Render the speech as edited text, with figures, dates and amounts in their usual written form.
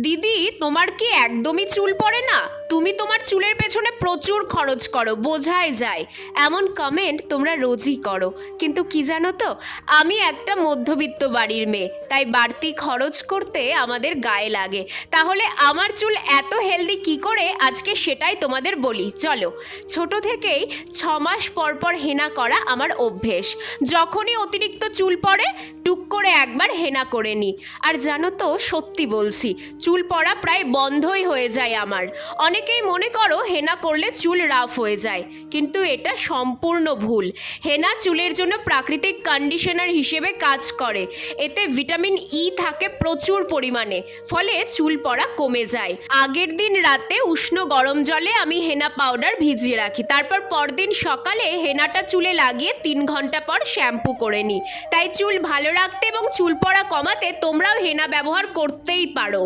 দিদি, তোমার কি একদমই চুল পড়ে না? তুমি তোমার চুলের পেছনে প্রচুর খরচ করো, বোঝাই যায়। এমন কমেন্ট তোমরা রোজই করো, কিন্তু কি জানো তো, আমি একটা মধ্যবিত্ত বাড়ির মেয়ে, তাই বাড়তি খরচ করতে আমাদের গায়ে লাগে। তাহলে আমার চুল এত হেলদি কি করে, আজকে সেটাই তোমাদের বলি, চলো। ছোট থেকেই 6 মাস পর পর হেনা করা আমার অভ্যেস। যখনই অতিরিক্ত চুল পড়ে, টুক করে একবার হেনা করে নিই। আর জানো তো, সত্যি বলছি, চুল পড়া প্রায় বন্ধই হয়ে যায় আমার। অনেকেই মনে করো হেনা করলে চুল রাফ হয়ে যায়, কিন্তু এটা সম্পূর্ণ ভুল। হেনা চুলের জন্য প্রাকৃতিক কন্ডিশনার হিসেবে কাজ করে। এতে ভিটামিন ই থাকে প্রচুর পরিমাণে, ফলে চুল পড়া কমে যায়। আগের দিন রাতে উষ্ণ গরম জলে আমি হেনা পাউডার ভিজিয়ে রাখি, তারপর পরদিন সকালে হেনাটা চুলে লাগিয়ে 3 ঘন্টা পর শ্যাম্পু করে নিই। তাই চুল ভালো রাখতে এবং চুল পড়া কমাতে তোমরাও হেনা ব্যবহার করতেই পারো।